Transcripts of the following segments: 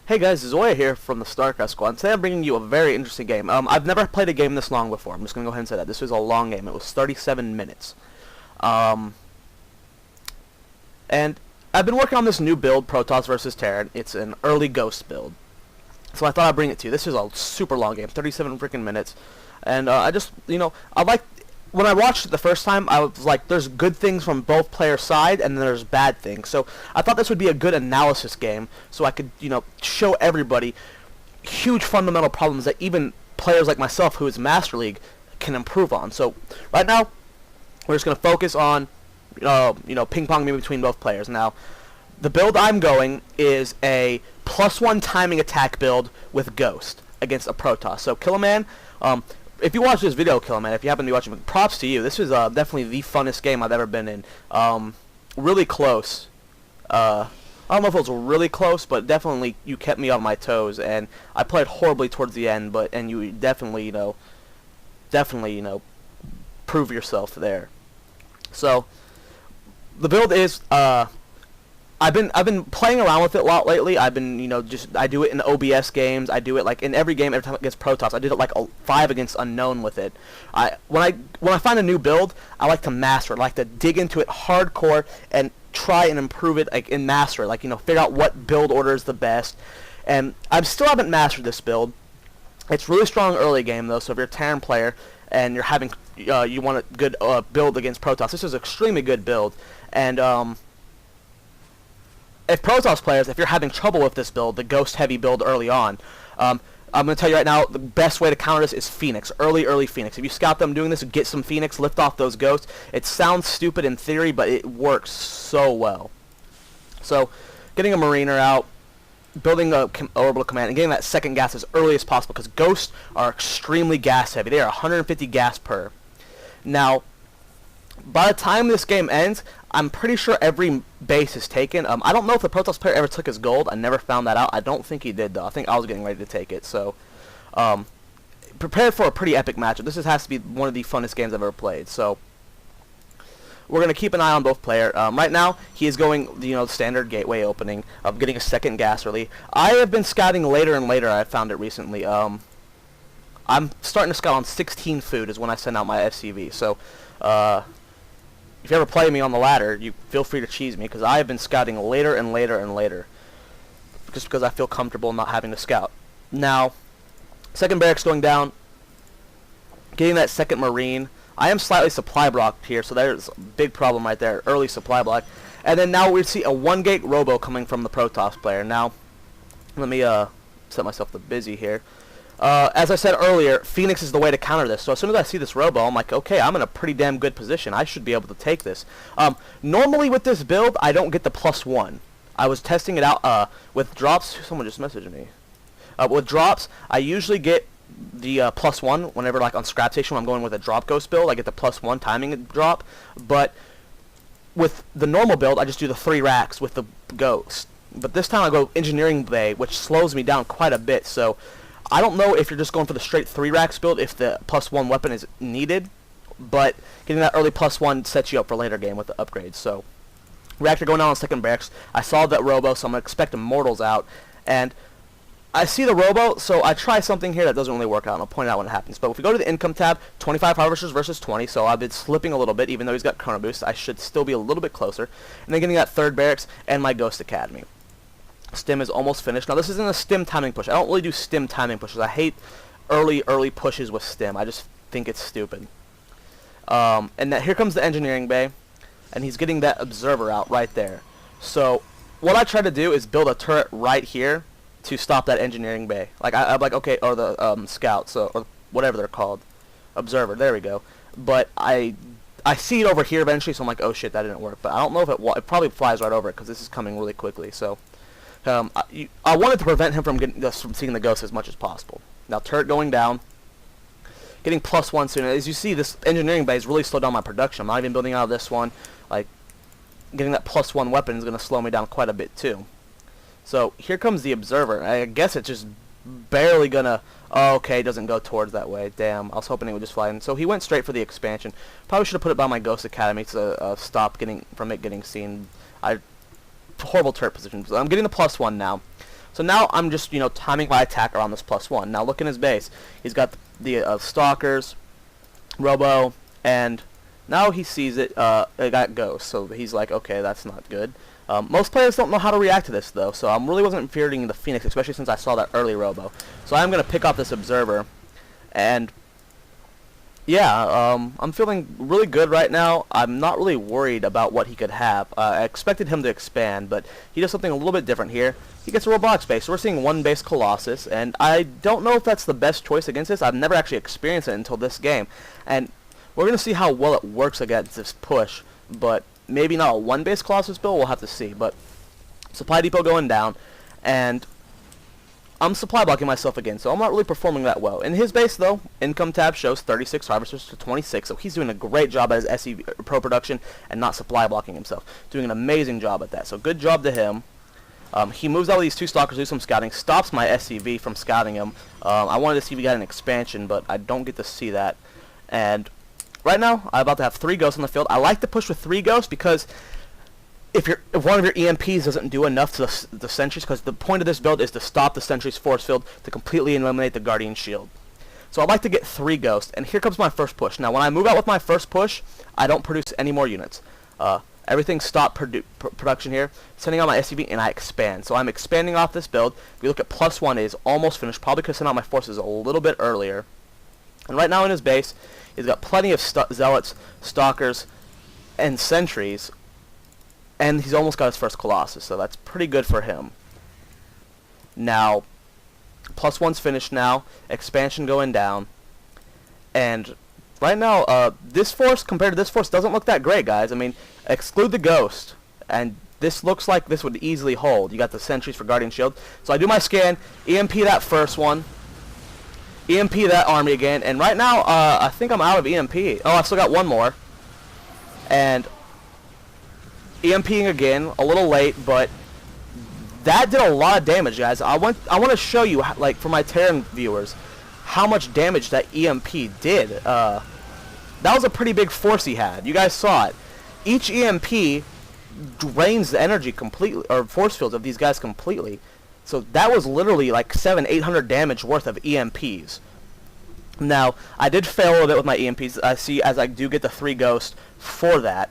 Hey guys, Zoia here from the Starcraft Squad. Today I'm bringing you a very interesting game. I've never played a game this long before. I'm just going to go ahead and say that. This was a long game. It was 37 minutes. And I've been working on this new build, Protoss versus Terran. It's an early Ghost build. So I thought I'd bring it to you. This is a super long game, 37 freaking minutes. And I just, when I watched it the first time, I was like, there's good things from both players' side, and then there's bad things. So I thought this would be a good analysis game, so I could, show everybody huge fundamental problems that even players like myself, who is Master League, can improve on. So right now, we're just going to focus on, ping-ponging between both players. Now, the build I'm going is a +1 timing attack build with Ghost against a Protoss. So Killaman, if you watch this video, Killaman, if you happen to be watching, props to you. This is definitely the funnest game I've ever been in. Really close. I don't know if it was really close, but definitely you kept me on my toes, and I played horribly towards the end, and you definitely, prove yourself there. So the build is I've been playing around with it a lot lately. I've been, I do it in OBS games. I do it like in every game every time against Protoss. I did it like 5 against Unknown with it. When I find a new build, I like to master it. I like to dig into it hardcore and try and improve it, like, and master it. Like, figure out what build order is the best. And I still haven't mastered this build. It's really strong early game though. So if you're a Terran player and you're having you want a good build against Protoss, this is an extremely good build. And if Protoss players, if you're having trouble with this build, the Ghost heavy build early on, I'm going to tell you right now, the best way to counter this is Phoenix. Early Phoenix. If you scout them doing this, get some Phoenix, lift off those Ghosts. It sounds stupid in theory, but it works so well. So, getting a Mariner out, building a orbital command, and getting that second gas as early as possible, because Ghosts are extremely gas heavy. They are 150 gas per. Now, by the time this game ends, I'm pretty sure every base is taken. I don't know if the Protoss player ever took his gold. I never found that out. I don't think he did, though. I think I was getting ready to take it. So, prepare for a pretty epic matchup. This has to be one of the funnest games I've ever played. So, we're going to keep an eye on both players. Right now, he is going, standard gateway opening, getting a second gas early. I have been scouting later and later. I found it recently. I'm starting to scout on 16 food is when I send out my FCV. So, if you ever play me on the ladder, you feel free to cheese me, because I have been scouting later and later and later, just because I feel comfortable not having to scout. Now, second barracks going down, getting that second Marine. I am slightly supply blocked here, so there's a big problem right there, early supply block. And then now we see a 1-gate robo coming from the Protoss player. Now, let me set myself to busy here. As I said earlier, Phoenix is the way to counter this. So as soon as I see this robo, I'm like, okay, I'm in a pretty damn good position. I should be able to take this. Normally with this build, I don't get the +1. I was testing it out with drops. Someone just messaged me. With drops, I usually get the +1 whenever, like on Scrap Station, when I'm going with a drop Ghost build. I get the +1 timing drop. But with the normal build, I just do the 3 racks with the Ghost. But this time I go Engineering Bay, which slows me down quite a bit. So I don't know if you're just going for the straight 3 racks build if the +1 weapon is needed, but getting that early +1 sets you up for later game with the upgrades. So, reactor going down on second barracks. I saw that robo, so I'm going to expect Immortals out, and I see the robo, so I try something here that doesn't really work out, and I'll point out when it happens. But if we go to the income tab, 25 harvesters versus 20, so I've been slipping a little bit. Even though he's got chrono boost, I should still be a little bit closer. And then getting that third barracks and my Ghost Academy. Stim is almost finished. Now this isn't a stim timing push. I don't really do stim timing pushes. I hate early pushes with stim. I just think it's stupid. And here comes the engineering bay, and he's getting that observer out right there. So what I try to do is build a turret right here to stop that engineering bay. Like I'm like, okay, or the scout, so or whatever they're called, observer. There we go. But I see it over here eventually, so I'm like, oh shit, that didn't work. But I don't know if it probably flies right over it, because this is coming really quickly. So. I wanted to prevent him from seeing the Ghost as much as possible. Now turret going down, getting +1 soon. As you see, this engineering bay has really slowed down my production. I'm not even building out of this one. Like, getting that +1 weapon is going to slow me down quite a bit too. So here comes the observer. I guess it's just barely gonna. Oh, okay, it doesn't go towards that way. Damn, I was hoping it would just fly in. So he went straight for the expansion. Probably should have put it by my Ghost Academy to stop from it getting seen. Horrible turret position. So I'm getting the +1 now. So now I'm just, you know, timing my attack around this +1. Now look in his base. He's got the Stalkers, Robo, and now he sees it got Ghost. So he's like, okay, that's not good. Most players don't know how to react to this, though, so I really wasn't fearing the Phoenix, especially since I saw that early Robo. So I'm going to pick off this Observer, and yeah, I'm feeling really good right now. I'm not really worried about what he could have. I expected him to expand, but he does something a little bit different here. He gets a robotics base, so we're seeing one base Colossus, and I don't know if that's the best choice against this. I've never actually experienced it until this game, and we're going to see how well it works against this push, but maybe not a one base Colossus build, we'll have to see. But supply depot going down, and I'm supply blocking myself again, so I'm not really performing that well. In his base, though, income tab shows 36 harvesters to 26, so he's doing a great job at his SEV pro production and not supply blocking himself. Doing an amazing job at that, so good job to him. He moves out of these 2 stalkers, do some scouting, stops my SCV from scouting him. I wanted to see if he got an expansion, but I don't get to see that. And right now, I'm about to have 3 ghosts on the field. I like to push with 3 ghosts because if one of your EMPs doesn't do enough to the sentries, because the point of this build is to stop the sentry's force field to completely eliminate the Guardian Shield. So I'd like to get 3 ghosts, and here comes my first push. Now when I move out with my first push, I don't produce any more units. Everything stopped production here, sending out my SCV, and I expand. So I'm expanding off this build. If we look at +1, it is almost finished. Probably could send out my forces a little bit earlier. And right now in his base, he's got plenty of Zealots, Stalkers, and Sentries. And he's almost got his first Colossus, so that's pretty good for him. Now, +1's finished now. Expansion going down. And right now, this force compared to this force doesn't look that great, guys. I mean, exclude the Ghost, and this looks like this would easily hold. You got the Sentries for Guardian Shield. So I do my scan, EMP that first one, EMP that army again, and right now, I think I'm out of EMP. Oh, I still got one more. And EMPing again, a little late, but that did a lot of damage, guys. I want to show you, like, for my Terran viewers, how much damage that EMP did. That was a pretty big force he had. You guys saw it. Each EMP drains the energy completely, or force fields of these guys completely. So that was literally like 700-800 damage worth of EMPs. Now, I did fail a little bit with my EMPs. I see as I do get the 3 ghosts for that.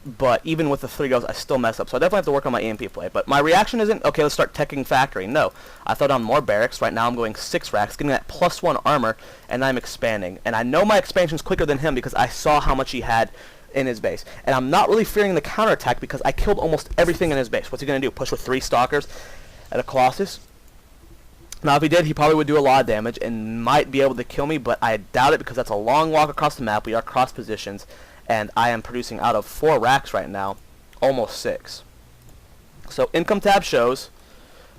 But even with the 3 ghosts, I still mess up. So I definitely have to work on my EMP play. But my reaction isn't, okay, let's start teching factory. No. I thought on more barracks. Right now I'm going 6 racks, getting that +1 armor, and I'm expanding. And I know my expansion's quicker than him because I saw how much he had in his base. And I'm not really fearing the counterattack because I killed almost everything in his base. What's he going to do? Push with 3 Stalkers and a Colossus? Now, if he did, he probably would do a lot of damage and might be able to kill me, but I doubt it because that's a long walk across the map. We are cross positions. And I am producing out of 4 racks right now, almost 6. So income tab shows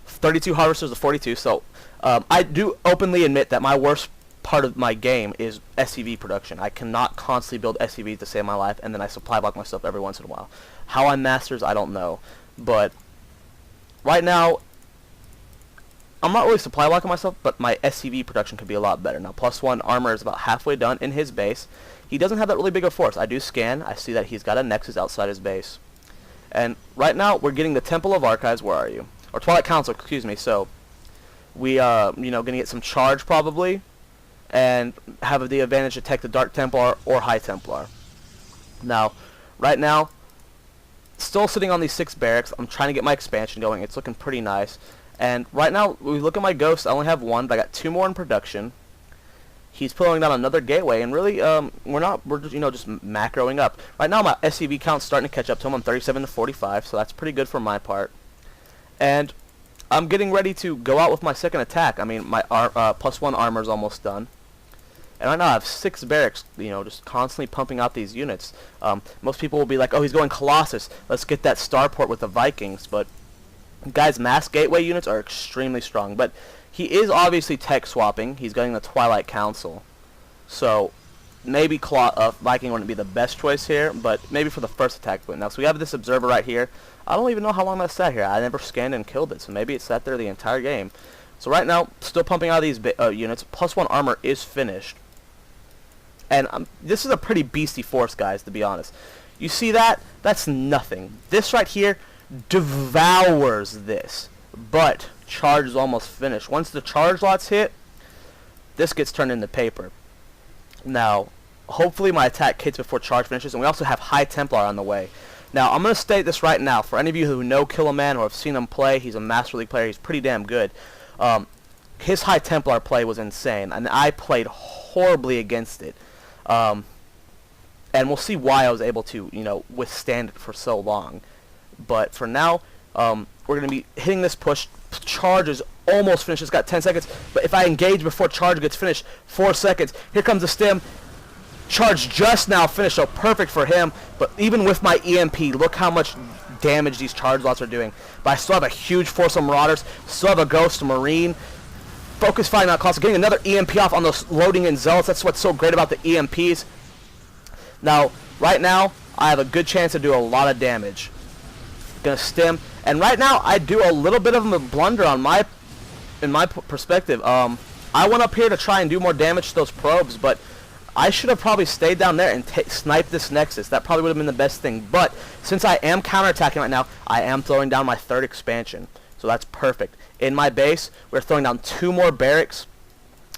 32 harvesters to 42. So I do openly admit that my worst part of my game is SCV production. I cannot constantly build SCVs to save my life, and then I supply block myself every once in a while. How I'm masters, I don't know. But right now, I'm not really supply blocking myself, but my SCV production could be a lot better. Now, +1 armor is about halfway done in his base. He doesn't have that really big of a force. I do scan. I see that he's got a Nexus outside his base. And right now, we're getting the Temple of Archives. Where are you? Or Twilight Council, excuse me. So, we, going to get some charge, probably. And have the advantage to tech the Dark Templar or High Templar. Now, right now, still sitting on these 6 barracks. I'm trying to get my expansion going. It's looking pretty nice. And right now, we look at my ghosts. I only have 1, but I got 2 more in production. He's pulling down another gateway, and really, we're just, just macroing up. Right now, my SCV count's starting to catch up to him. I'm 37 to 45, so that's pretty good for my part. And I'm getting ready to go out with my second attack. I mean, my +1 armor's almost done. And right now, I have 6 barracks, just constantly pumping out these units. Most people will be like, oh, he's going Colossus. Let's get that starport with the Vikings. But, guys, mass gateway units are extremely strong. But he is obviously tech swapping. He's getting the Twilight Council. So, maybe Viking wouldn't be the best choice here, but maybe for the first attack win. Now, so we have this Observer right here. I don't even know how long that sat here. I never scanned and killed it, so maybe it sat there the entire game. So right now, still pumping out these units. +1 armor is finished. And this is a pretty beastie force, guys, to be honest. You see that? That's nothing. This right here devours this. But charge is almost finished. Once the charge lots hit, this gets turned into paper. Now, hopefully my attack hits before charge finishes, and we also have High Templar on the way. Now, I'm going to state this right now. For any of you who know Killaman or have seen him play, he's a Master League player. He's pretty damn good. His High Templar play was insane, and I played horribly against it. And we'll see why I was able to, withstand it for so long. But for now, we're going to be hitting this push. Charge is almost finished. It's got 10 seconds. But if I engage before charge gets finished, 4 seconds. Here comes the stim. Charge just now finished, so perfect for him. But even with my EMP, look how much damage these charge lots are doing. But I still have a huge force of Marauders. Still have a Ghost Marine. Focus fire not cost. Getting another EMP off on those loading in Zealots. That's what's so great about the EMPs. Now, right now, I have a good chance to do a lot of damage. Gonna stim. And right now, I do a little bit of a blunder in my perspective. I went up here to try and do more damage to those probes, but I should have probably stayed down there and sniped this Nexus. That probably would have been the best thing. But since I am counterattacking right now, I am throwing down my 3rd expansion. So that's perfect. In my base, we're throwing down 2 more barracks.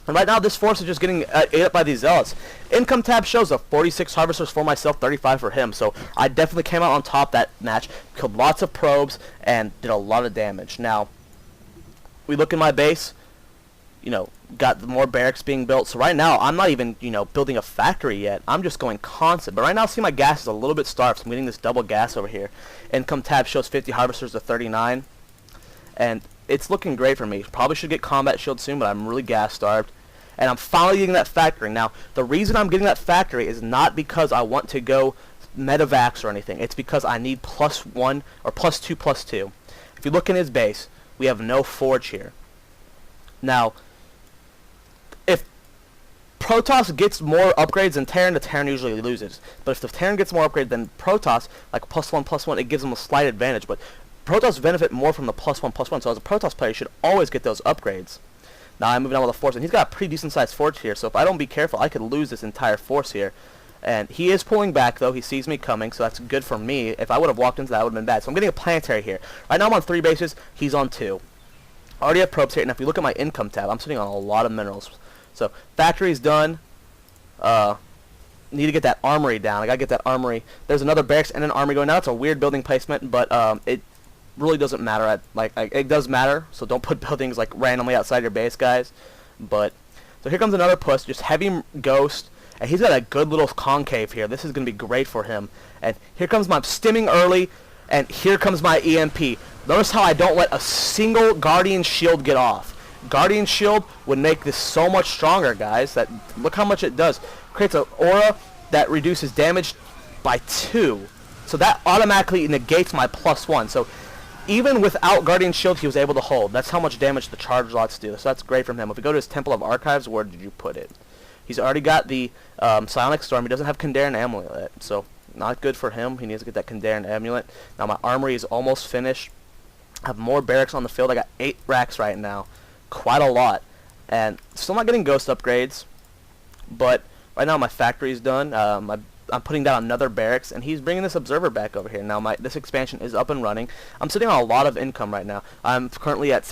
And right now, this force is just getting ate up by these Zealots. Income tab shows a 46 Harvesters for myself, 35 for him. So I definitely came out on top that match, killed lots of probes, and did a lot of damage. Now, we look in my base, got more barracks being built. So right now, I'm not even, building a factory yet. I'm just going constant. But right now, see my gas is a little bit starved, so I'm getting this double gas over here. Income tab shows 50 Harvesters to 39. And it's looking great for me. Probably should get combat shield soon, but I'm really gas starved. And I'm finally getting that factory. Now, the reason I'm getting that factory is not because I want to go metavax or anything. It's because I need +1 or +2/+2. If you look in his base, we have no forge here. Now, if Protoss gets more upgrades than Terran, the Terran usually loses. But if the Terran gets more upgrades than Protoss, like +1/+1, it gives them a slight advantage. But Protoss benefit more from the +1/+1, so as a Protoss player, you should always get those upgrades. Now I'm moving on with a force, and he's got a pretty decent sized force here, so if I don't be careful, I could lose this entire force here. And he is pulling back, though. He sees me coming, so that's good for me. If I would have walked into that, it would have been bad. So I'm getting a planetary here. Right now I'm on 3 bases. He's on 2. I already have probes here, and if you look at my income tab, I'm sitting on a lot of minerals. So factory's done. Need to get that armory down. I gotta get that armory. There's another barracks and an armory going. Now it's a weird building placement, but it really doesn't matter. It does matter, so don't put buildings like randomly outside your base, guys. But so here comes another push, just heavy ghost, and he's got a good little concave here. This is gonna be great for him. And here comes my stimming early, and here comes my EMP. Notice how I don't let a single Guardian Shield get off. Guardian Shield would make this so much stronger, guys. Look how much it does. Creates an aura that reduces damage by 2. So that automatically negates my +1. So even without Guardian Shield, he was able to hold. That's how much damage the charge lots do. So that's great from him. If we go to his Temple of Archives, where did you put it? He's already got the Psionic Storm. He doesn't have Kandarian Amulet, so not good for him. He needs to get that Kandarian Amulet. Now my armory is almost finished. I have more barracks on the field. I got 8 racks right now. Quite a lot. And still not getting ghost upgrades. But right now my factory is done. I'm putting down another barracks, and he's bringing this observer back over here. Now this expansion is up and running. I'm sitting on a lot of income right now. I'm currently at